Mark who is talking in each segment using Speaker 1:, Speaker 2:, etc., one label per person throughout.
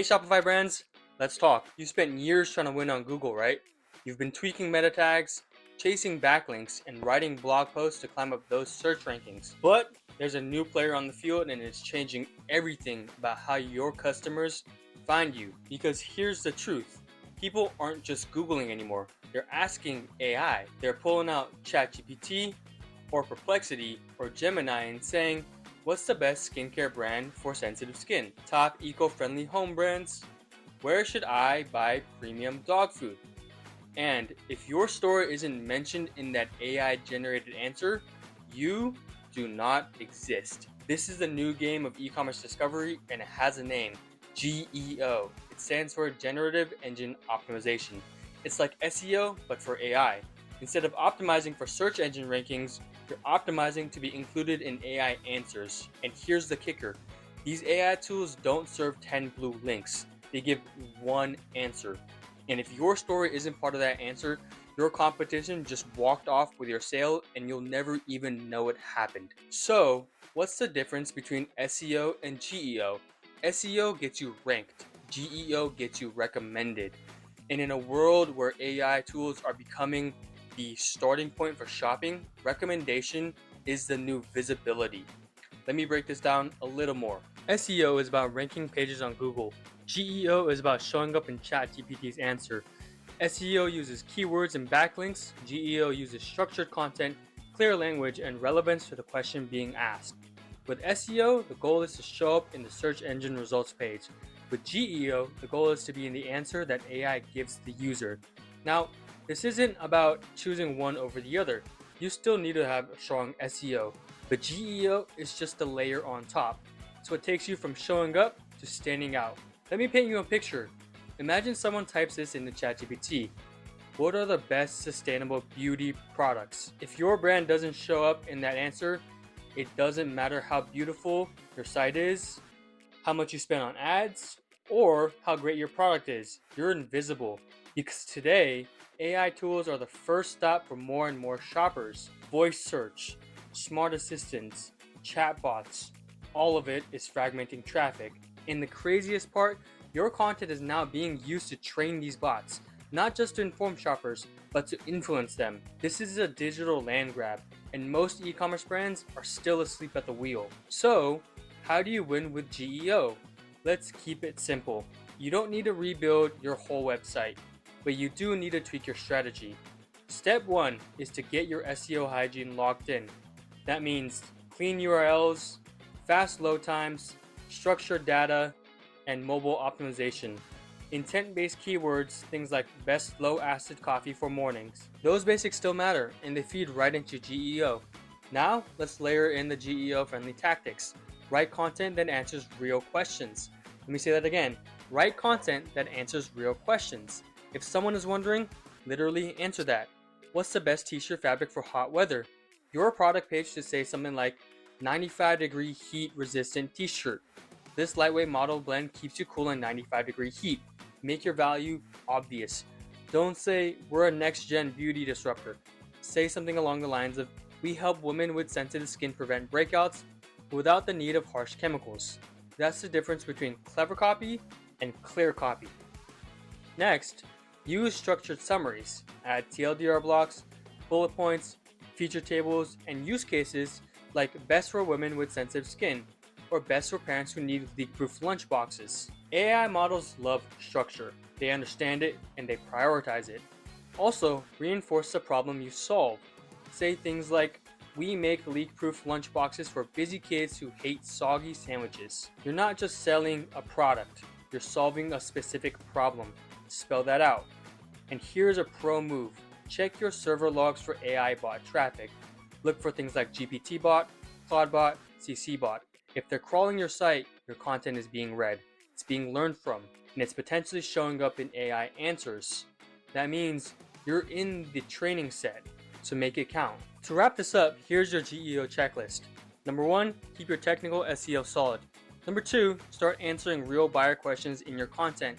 Speaker 1: Shopify brands, let's talk. You spent years trying to win on Google, right? You've been tweaking meta tags, chasing backlinks, and writing blog posts to climb up those search rankings. But there's a new player on the field and it's changing everything about how your customers find you. Because here's the truth. People aren't just Googling anymore. They're asking AI. They're pulling out ChatGPT or Perplexity or Gemini and saying, what's the best skincare brand for sensitive skin? Top eco-friendly home brands? Where should I buy premium dog food? And if your store isn't mentioned in that AI-generated answer, you do not exist. This is the new game of e-commerce discovery and it has a name, GEO. It stands for Generative Engine Optimization. It's like SEO, but for AI. Instead of optimizing for search engine rankings, you're optimizing to be included in AI answers. And here's the kicker. These AI tools don't serve 10 blue links. They give one answer. And if your story isn't part of that answer, your competition just walked off with your sale and you'll never even know it happened. So, what's the difference between SEO and GEO? SEO gets you ranked. GEO gets you recommended. And in a world where AI tools are becoming the starting point for shopping, recommendation is the new visibility. Let me break this down a little more. SEO is about ranking pages on Google. GEO is about showing up in ChatGPT's answer. SEO uses keywords and backlinks. GEO uses structured content, clear language, and relevance to the question being asked. With SEO, the goal is to show up in the search engine results page. With GEO, the goal is to be in the answer that AI gives the user. Now, this isn't about choosing one over the other. You still need to have a strong SEO, but GEO is just a layer on top. So it takes you from showing up to standing out. Let me paint you a picture. Imagine someone types this into ChatGPT. What are the best sustainable beauty products? If your brand doesn't show up in that answer, it doesn't matter how beautiful your site is, how much you spend on ads, or how great your product is. You're invisible. Because today, AI tools are the first stop for more and more shoppers. Voice search, smart assistants, chatbots, all of it is fragmenting traffic. And the craziest part, your content is now being used to train these bots, not just to inform shoppers, but to influence them. This is a digital land grab, and most e-commerce brands are still asleep at the wheel. So, how do you win with GEO? Let's keep it simple. You don't need to rebuild your whole website, but you do need to tweak your strategy. Step 1 is to get your SEO hygiene locked in. That means clean URLs, fast load times, structured data, and mobile optimization. Intent-based keywords, things like best low-acid coffee for mornings. Those basics still matter, and they feed right into GEO. Now, let's layer in the GEO-friendly tactics. Write content that answers real questions. Let me say that again. Write content that answers real questions. If someone is wondering, literally answer that. What's the best t-shirt fabric for hot weather? Your product page should say something like 95-degree heat-resistant t-shirt. This lightweight model blend keeps you cool in 95-degree heat. Make your value obvious. Don't say, we're a next-gen beauty disruptor. Say something along the lines of, we help women with sensitive skin prevent breakouts without the need of harsh chemicals. That's the difference between clever copy and clear copy. Next, use structured summaries. Add TLDR blocks, bullet points, feature tables, and use cases like best for women with sensitive skin or best for parents who need leak-proof lunch boxes. AI models love structure. They understand it and they prioritize it. Also, reinforce the problem you solve. Say things like, we make leak-proof lunch boxes for busy kids who hate soggy sandwiches. You're not just selling a product, you're solving a specific problem. Spell that out. And here's a pro move. Check your server logs for AI bot traffic. Look for things like GPT bot, Claude bot, CC bot. If they're crawling your site, your content is being read, it's being learned from, and it's potentially showing up in AI answers. That means you're in the training set, so make it count. To wrap this up, here's your GEO checklist. Number 1, keep your technical SEO solid. Number 2, start answering real buyer questions in your content.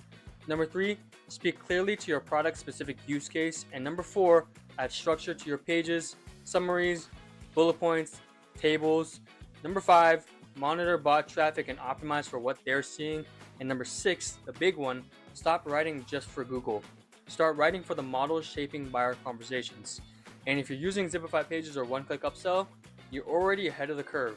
Speaker 1: Number 3, speak clearly to your product-specific use case. And number 4, add structure to your pages, summaries, bullet points, tables. Number 5, monitor bot traffic and optimize for what they're seeing. And number 6, the big one, stop writing just for Google. Start writing for the models shaping buyer conversations. And if you're using Zipify Pages or one-click upsell, you're already ahead of the curve.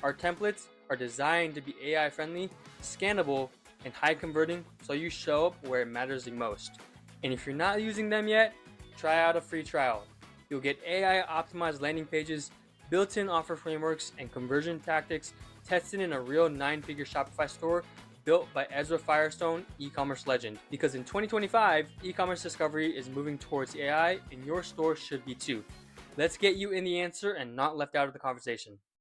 Speaker 1: Our templates are designed to be AI friendly, scannable, and high converting, so you show up where it matters the most. And if you're not using them yet, try out a free trial. You'll get AI optimized landing pages, built-in offer frameworks, and conversion tactics tested in a real 9-figure Shopify store built by Ezra Firestone, e-commerce legend. Because in 2025, e-commerce discovery is moving towards AI, and your store should be too. Let's get you in the answer and not left out of the conversation.